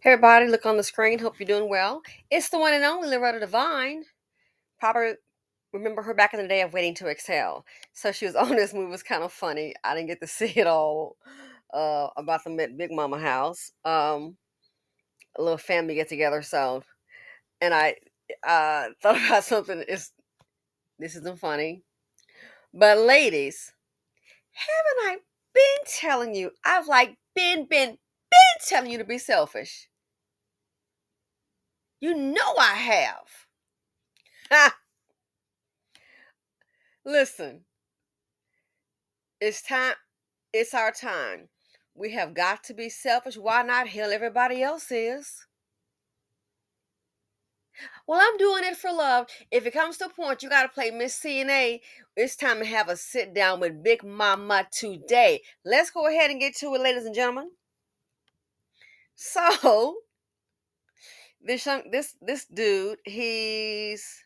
Hey everybody, look on the screen. Hope you're doing well. It's the one and only Loretta Dviine. Probably remember her back in the day of Waiting to Exhale. So she was on this movie. It was kind of funny. I didn't get to see it all about the Big Mama house. A little family get together. So, and I thought about something. This isn't funny, but ladies, haven't I been telling you? I've like been telling you to be selfish. You know I have. Listen, it's time. It's our time. We have got to be selfish. Why not? Hell, everybody else is. Well, I'm doing it for love. If it comes to a point you got to play Miss CNA, it's time to have a sit down with Big Mama today. Let's go ahead and get to it, ladies and gentlemen. So, this dude, he's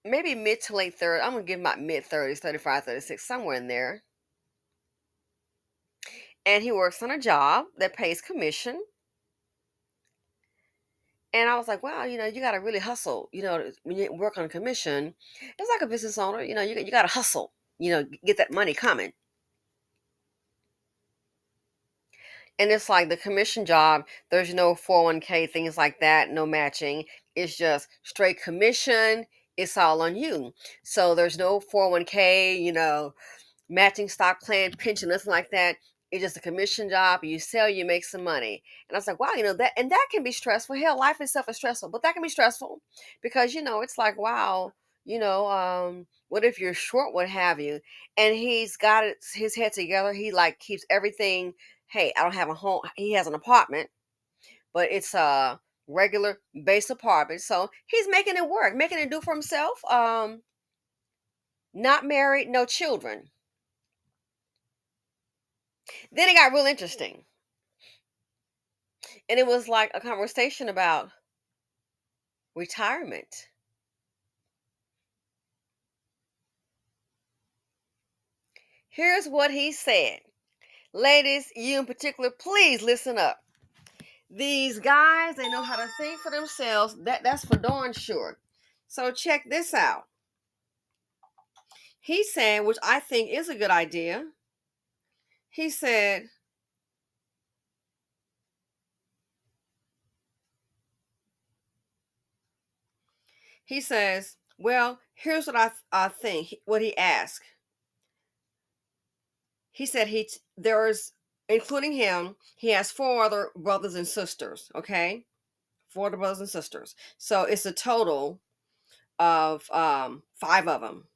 maybe mid to late 30s. I'm going to give him about mid 30s, 35, 36, somewhere in there. And he works on a job that pays commission. And I was like, wow, you got to really hustle. When you work on commission, it's like a business owner. You got to hustle. Get that money coming. And it's like the commission job. There's no 401k, things like that, no matching. It's just straight commission. It's all on you. So there's no 401k, matching stock plan, pension, nothing like that. It's just a commission job. You sell, you make some money. And I was like, wow, that can be stressful. Hell, life itself is stressful, but that can be stressful because, it's like, wow, what if you're short, what have you? And he's got his head together. He like keeps everything. Hey, I don't have a home. He has an apartment, but it's a regular base apartment. So he's making it work, making it do for himself. Not married, no children. Then it got real interesting. And it was like a conversation about retirement. Here's what he said. Ladies, you in particular, please listen up. These guys, they know how to think for themselves. That's for darn sure. So check this out. He said, which I think is a good idea. He said, he says, well, here's what I think. What he asked. He said there's, including him, he has four other brothers and sisters. Okay, four other brothers and sisters. So it's a total of five of them.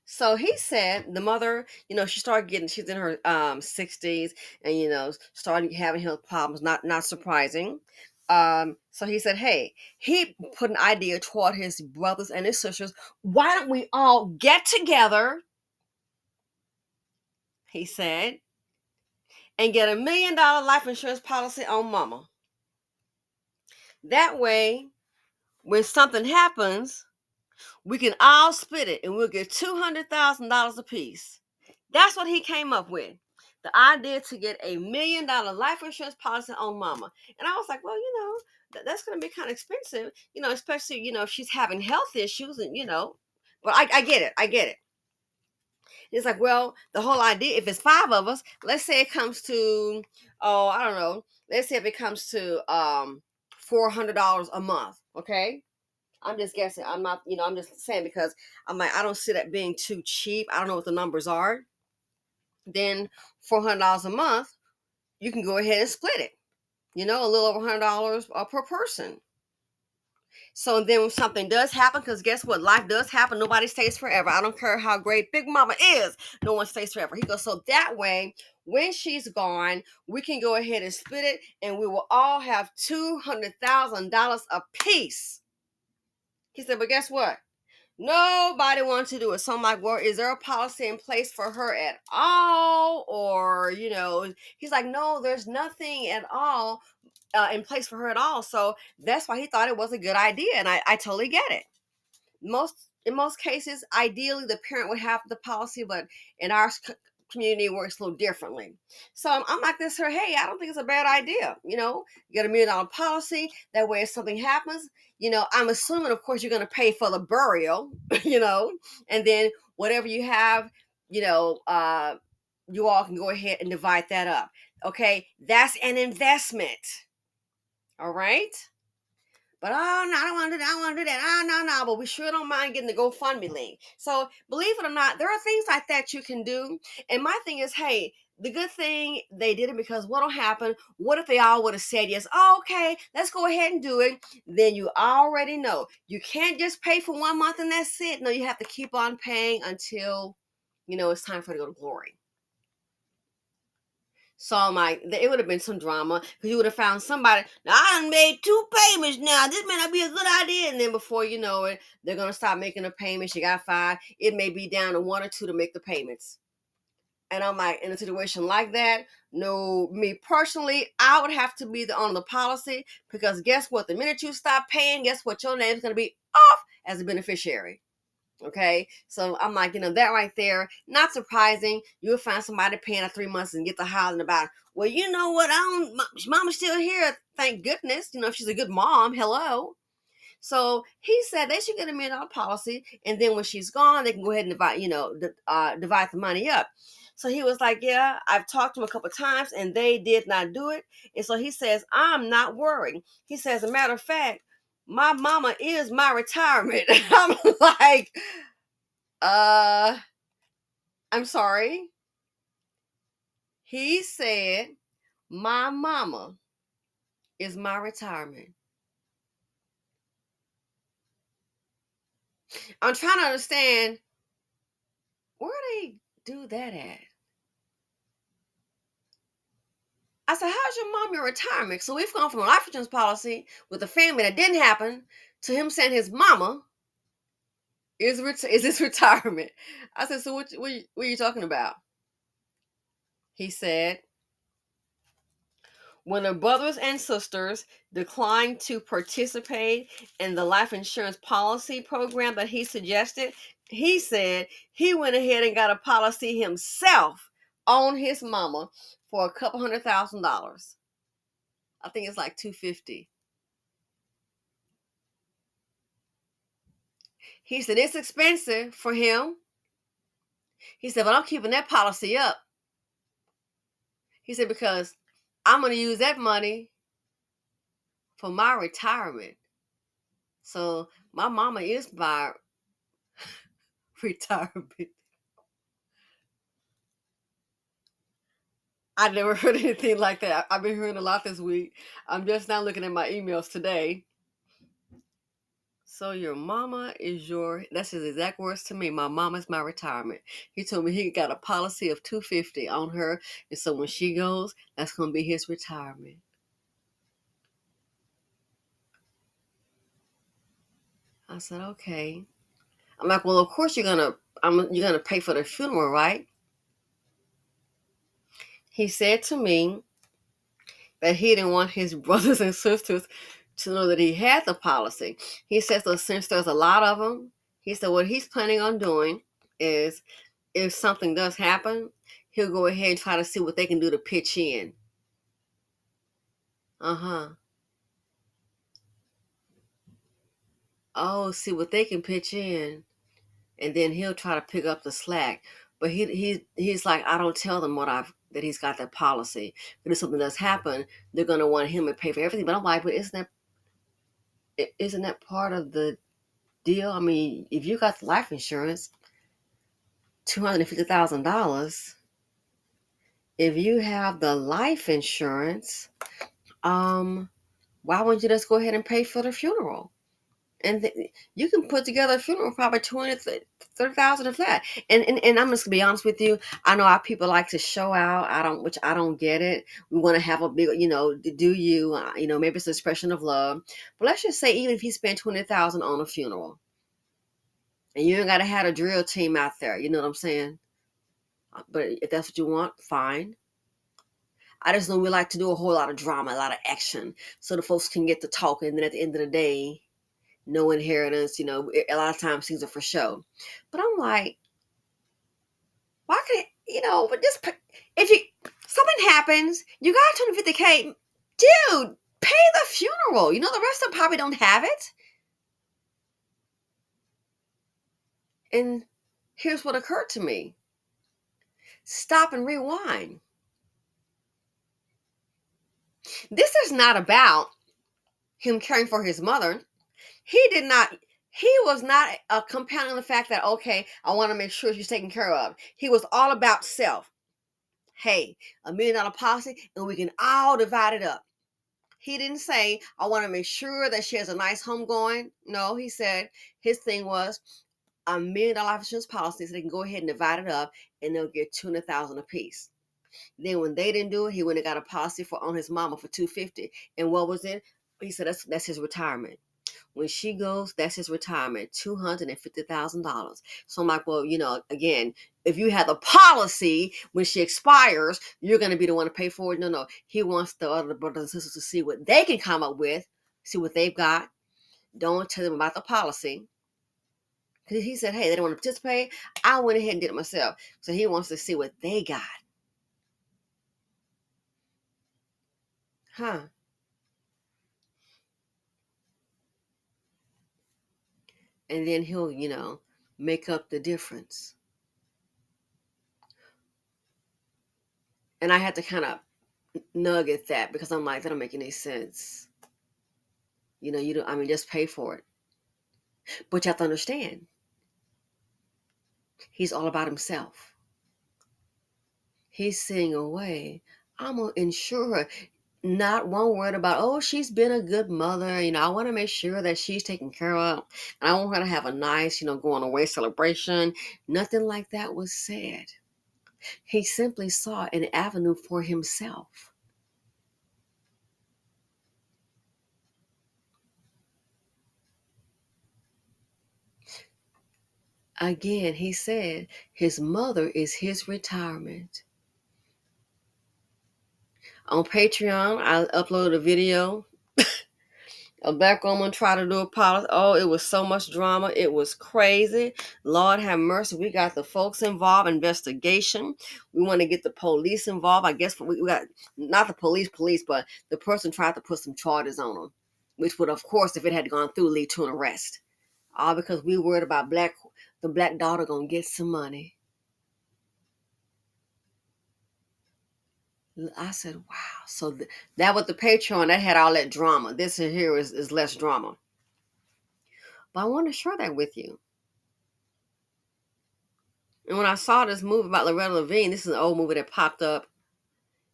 So he said the mother, she started getting, she's in her 60s, and started having health problems. Not surprising. So he said, hey, he put an idea toward his brothers and his sisters. Why don't we all get together? He said, and get $1 million life insurance policy on mama. That way, when something happens, we can all split it and we'll get $200,000 apiece. That's what he came up with. The idea to get $1 million life insurance policy on mama. And I was like, well, that's going to be kind of expensive, especially, if she's having health issues and, but I get it. I get it. It's like, well, the whole idea, if it's five of us, let's say it comes to, oh, I don't know. Let's say if it comes to $400 a month, okay? I'm just guessing. I'm not, I'm just saying because I'm like, I don't see that being too cheap. I don't know what the numbers are. Then $400 a month, you can go ahead and split it. A little over $100 per person. So then when something does happen, because guess what? Life does happen. Nobody stays forever. I don't care how great Big Mama is. No one stays forever. He goes, so that way, when she's gone, we can go ahead and split it, and we will all have $200,000 a piece. He said, but guess what? Nobody wants to do it. So I'm like, well, is there a policy in place for her at all? Or, he's like, no, there's nothing at all in place for her at all. So that's why he thought it was a good idea. And I totally get it. In most cases, ideally, the parent would have the policy. But in our community works a little differently. So I'm like this here, hey, I don't think it's a bad idea. You get $1 million policy. That way if something happens, I'm assuming, of course, you're going to pay for the burial, and then whatever you have, you all can go ahead and divide that up. Okay, that's an investment. All right. But oh no, I don't want to do that. I don't want to do that. Oh no. But we sure don't mind getting the GoFundMe link. So believe it or not, there are things like that you can do. And my thing is, hey, the good thing they did it, because what'll happen? What if they all would have said yes? Oh, okay, let's go ahead and do it. Then you already know you can't just pay for 1 month and that's it. No, you have to keep on paying until it's time for it to go to glory. So I'm like, it would have been some drama, because you would have found somebody. Now I done made 2 payments. Now this may not be a good idea, and then before you know it, they're gonna stop making the payments. You got 5. It may be down to 1 or 2 to make the payments. And I'm like, in a situation like that, no, me personally, I would have to be the owner of the policy, because guess what? The minute you stop paying, guess what? Your name's gonna be off as a beneficiary. Okay, so I'm like, that right there, not surprising. You'll find somebody paying a 3 months and get the housing about, well, you know what? Mama's still here. Thank goodness. If she's a good mom, hello. So he said they should get $1 million policy, and then when she's gone, they can go ahead and divide the money up. So he was like, yeah, I've talked to him a couple of times, and they did not do it. And so he says, I'm not worried. He says, as a matter of fact, my mama is my retirement. I'm like, I'm sorry. He said, my mama is my retirement. I'm trying to understand, where they do that at? I said, how's your mom your retirement? So we've gone from a life insurance policy with a family that didn't happen to him saying his mama is his retirement. I said, so what are you talking about? He said, when the brothers and sisters declined to participate in the life insurance policy program that he suggested, he said he went ahead and got a policy himself on his mama for a couple $100,000. I think it's like $250. He said it's expensive for him. He said, but I'm keeping that policy up. He said, because I'm going to use that money for my retirement. So my mama is my retirement. I never heard anything like that. I've been hearing a lot this week. I'm just now looking at my emails today. So your mama is that's his exact words to me. My mama's my retirement. He told me he got a policy of $250 on her. And so when she goes, that's going to be his retirement. I said, okay. I'm like, well, of course you're gonna pay for the funeral, right? He said to me that he didn't want his brothers and sisters to know that he had the policy. He says, so since there's a lot of them, he said what he's planning on doing is, if something does happen, he'll go ahead and try to see what they can do to pitch in. Oh, see what they can pitch in, and then he'll try to pick up the slack. But he's like, I don't tell them that he's got that policy. But if something does happen, they're gonna want him to pay for everything. But I'm like, but isn't that part of the deal? I mean, if you got the life insurance, $250,000. If you have the life insurance, why wouldn't you just go ahead and pay for the funeral? And you can put together a funeral probably $20,000-$30,000 of that. And I'm just gonna be honest with you. I know our people like to show out. Which I don't get it. We want to have a big, do you, maybe it's an expression of love. But let's just say, even if he spent $20,000 on a funeral, and you ain't gotta have a drill team out there. You know what I'm saying? But if that's what you want, fine. I just know we like to do a whole lot of drama, a lot of action, so the folks can get to talk, and then at the end of the day, no inheritance. A lot of times things are for show. But I'm like, why can't but just if you something happens, you got 250K, dude. Pay the funeral. The rest of them probably don't have it. And here's what occurred to me. Stop and rewind. This is not about him caring for his mother. He was not compounding the fact that, okay, I want to make sure she's taken care of. He was all about self. Hey, $1 million policy, and we can all divide it up. He didn't say, I want to make sure that she has a nice home going. No, he said his thing was $1 million life insurance policy, so they can go ahead and divide it up, and they'll get $200,000 apiece. Then when they didn't do it, he went and got a policy on his mama for $250. And what was it? He said that's his retirement. When she goes, that's his retirement, $250,000. So I'm like, well, again, if you have the policy when she expires, you're going to be the one to pay for it. No. He wants the other brothers and sisters to see what they can come up with, see what they've got. Don't tell them about the policy. Because he said, hey, they don't want to participate. I went ahead and did it myself. So he wants to see what they got. Huh. And then he'll, make up the difference. And I had to kind of nugget that because I'm like, that don't make any sense. You don't, just pay for it. But you have to understand, he's all about himself. He's saying, away, I'm going to insure her. Not one word about, oh, she's been a good mother. I want to make sure that she's taken care of. And I want her to have a nice, going away celebration. Nothing like that was said. He simply saw an avenue for himself. Again, he said his mother is his retirement. On Patreon, I uploaded a video. A black woman tried to do a policy. Oh, it was so much drama. It was crazy. Lord have mercy. We got the folks involved, investigation. We want to get the police involved. I guess we got, not the police, but the person tried to put some charges on them, which would, of course, if it had gone through, lead to an arrest. All because we worried about the black daughter going to get some money. I said, wow. So that was the Patreon. That had all that drama. This here is less drama. But I want to share that with you. And when I saw this movie about Loretta LaVine, this is an old movie that popped up.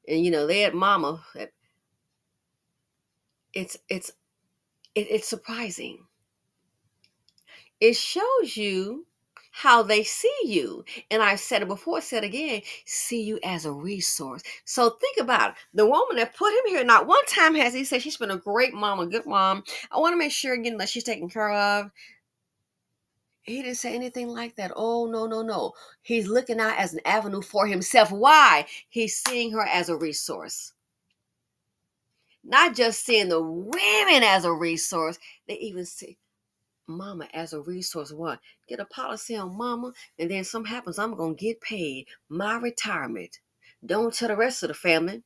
And, they had mama. It's surprising. It shows you how they see you. And I've said it before, said again, see you as a resource. So think about it. The woman that put him here, not one time has he said she's been a great mom, a good mom. I want to make sure again that she's taken care of. He didn't say anything like that. Oh, no. He's looking out as an avenue for himself. Why? He's seeing her as a resource. Not just seeing the women as a resource. They even see mama as a resource. What? Get a policy on mama, and then something happens, I'm going to get paid. My retirement. Don't tell the rest of the family.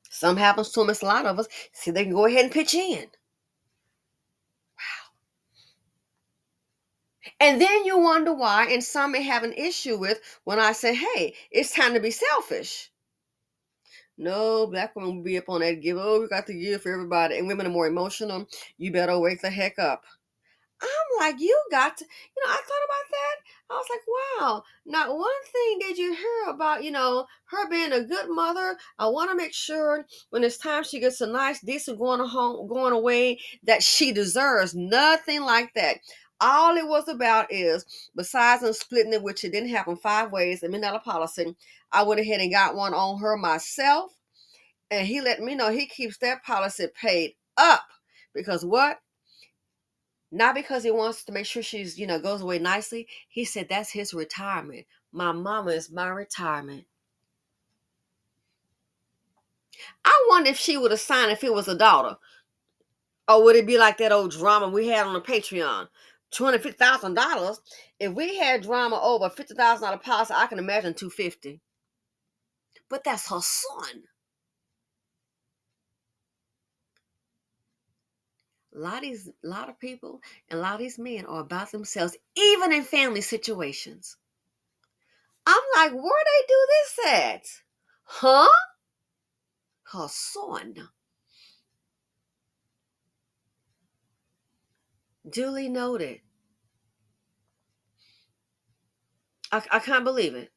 Something happens to them, it's a lot of us. See, they can go ahead and pitch in. And then you wonder why, and some may have an issue with when I say, hey, it's time to be selfish. No, black women will be up on that give. Oh, we got to give for everybody. And women are more emotional. You better wake the heck up. I'm like, you got to, I thought about that. I was like, wow, not one thing did you hear about, her being a good mother. I want to make sure when it's time she gets a nice, decent going away that she deserves. Nothing like that. All it was about is, besides them splitting it, which it didn't happen 5 ways, $1 million policy, I went ahead and got one on her myself. And he let me know he keeps that policy paid up. Because what? Not because he wants to make sure she's, goes away nicely. He said that's his retirement. My mama is my retirement. I wonder if she would have signed if it was a daughter. Or would it be like that old drama we had on the Patreon? $250,000. If we had drama over $50,000 policy, I can imagine 250. But that's her son. A lot of people and a lot of these men are about themselves, even in family situations. I'm like, where they do this at? Huh? Her son. Duly noted. I can't believe it.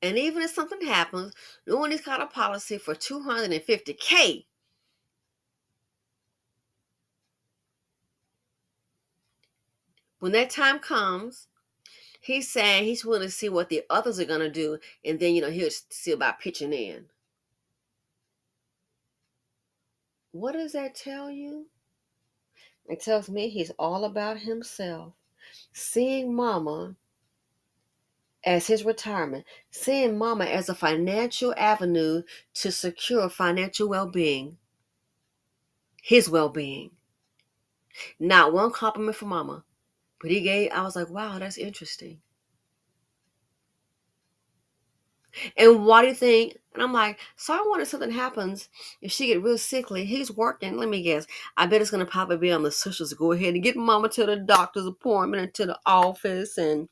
And even if something happens, no one has got a policy for $250K. When that time comes, he's saying he's willing to see what the others are going to do, and then, he'll see about pitching in. What does that tell you? It tells me he's all about himself. Seeing mama as his retirement, seeing mama as a financial avenue to secure financial well-being, his well-being. Not one compliment for mama, but I was like, wow, that's interesting. And why do you think? And I'm like, so I wonder if something happens, if she get real sickly, he's working. Let me guess. I bet it's going to probably be on the sisters to go ahead and get mama to the doctor's appointment and to the office and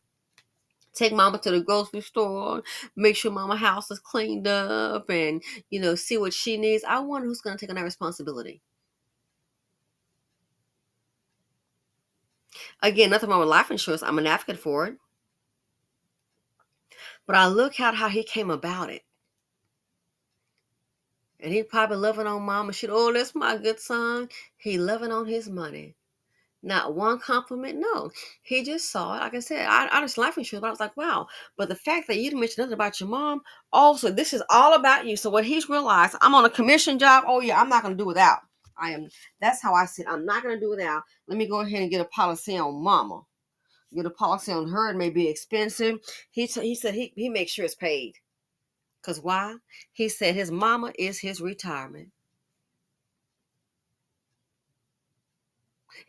take mama to the grocery store, make sure mama house is cleaned up and, see what she needs. I wonder who's going to take on that responsibility. Again, nothing wrong with life insurance. I'm an advocate for it. But I look at how he came about it. And he probably loving on mama. That's my good son. He loving on his money. Not one compliment, no. He just saw it. Like I said, I just life insurance, but I was like, wow. But the fact that you didn't mention nothing about your mom, also, this is all about you. So what he's realized, I'm on a commission job. Oh yeah, I'm not gonna do without. That's how I said, I'm not gonna do without. Let me go ahead and get a policy on mama. Get a policy on her. It may be expensive. He said he makes sure it's paid. Cause why? He said his mama is his retirement.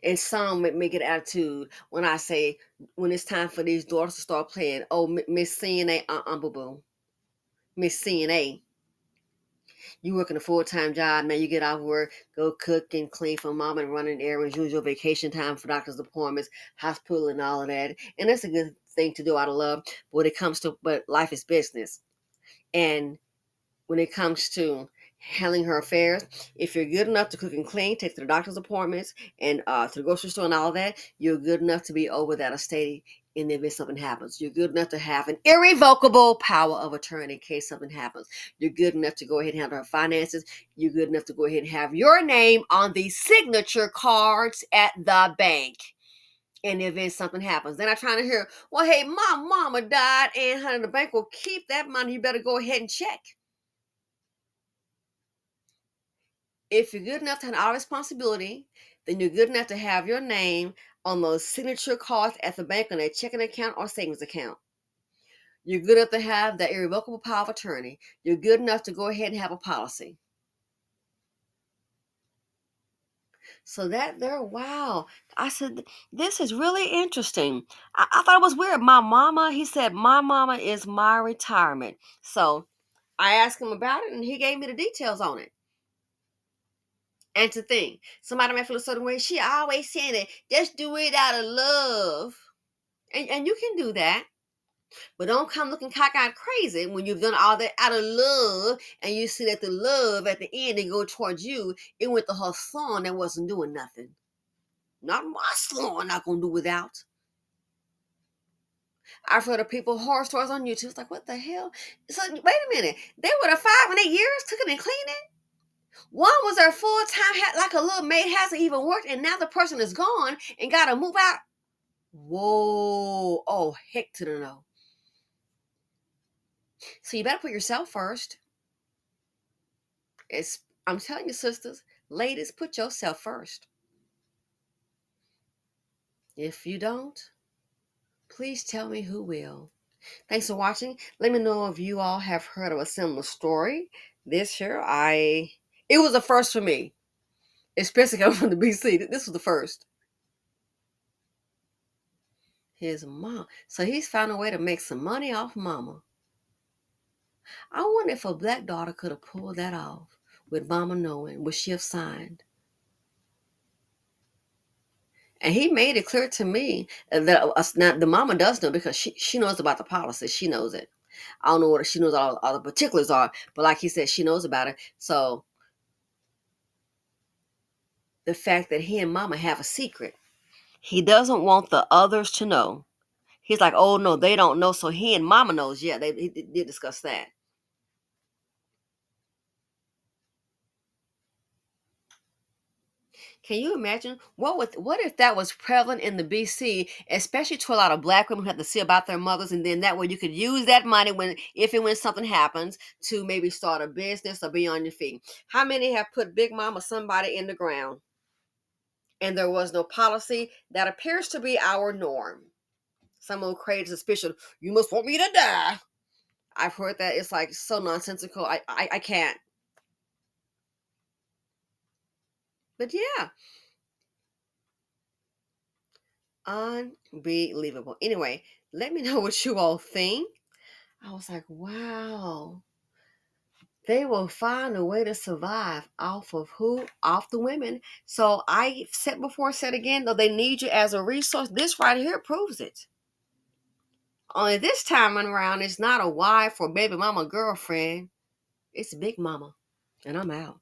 And some may get attitude when I say, when it's time for these daughters to start playing, oh, Miss CNA, boo boo. Miss CNA, you working a full-time job, now you get off work, go cook and clean for mom and running errands, use your vacation time for doctor's appointments, hospital and all of that. And that's a good thing to do out of love. But life is business. And when it comes to handling her affairs, if you're good enough to cook and clean, take to the doctor's appointments and to the grocery store and all that, you're good enough to be over that estate in the event something happens. You're good enough to have an irrevocable power of attorney in case something happens. You're good enough to go ahead and handle her finances. You're good enough to go ahead and have your name on the signature cards at the bank in the event something happens. Then I'm trying to hear, well, hey, my mama died and honey, the bank will keep that money. You better go ahead and check. If you're good enough to have all responsibility, then you're good enough to have your name on those signature cards at the bank on a checking account or savings account. You're good enough to have that irrevocable power of attorney. You're good enough to go ahead and have a policy. So that there, wow. I said, this is really interesting. I thought it was weird. He said, my mama is my retirement. So I asked him about it and he gave me the details on it. And to think, somebody might feel a certain way. She always saying it. Just do it out of love. And you can do that. But don't come looking cockeyed crazy when you've done all that out of love and you see that the love at the end and go towards you, it went to her son that wasn't doing nothing. Not my son, not gonna do without. I've heard of people horror stories on YouTube. It's like, what the hell? So wait a minute. They were the 5 and 8 years cooking and cleaning. One was their full time, like a little maid, hasn't even worked, and now the person is gone and got to move out. Whoa! Oh, heck to the no. So you better put yourself first. I'm telling you, sisters, ladies, put yourself first. If you don't, please tell me who will. Thanks for watching. Let me know if you all have heard of a similar story. This year, it was a first for me. especially coming from the BC. This was the first. His mom. So he's found a way to make some money off mama. I wonder if a black daughter could have pulled that off with mama knowing, would she have signed? And he made it clear to me that now the mama does know because she knows about the policy. She knows it. I don't know what she knows all the particulars are, but like he said, she knows about it. So the fact that he and mama have a secret, he doesn't want the others to know. He's like, oh no, they don't know. So he and mama knows. Yeah, he did discuss that. Can you imagine what if that was prevalent in the BC, especially to a lot of black women who have to see about their mothers, and then that way you could use that money when if and when something happens to maybe start a business or be on your feet. How many have put Big Mama somebody in the ground and there was no policy? That appears to be our norm. Someone created suspicion. You must want me to die. I've heard that. It's like so nonsensical. I can't. But yeah, unbelievable. Anyway, let me know what you all think. I was like, wow, they will find a way to survive off of who? Off the women. So I said before, said again, though they need you as a resource. This right here proves it. Only this time around, it's not a wife or baby mama girlfriend. It's Big Mama. And I'm out.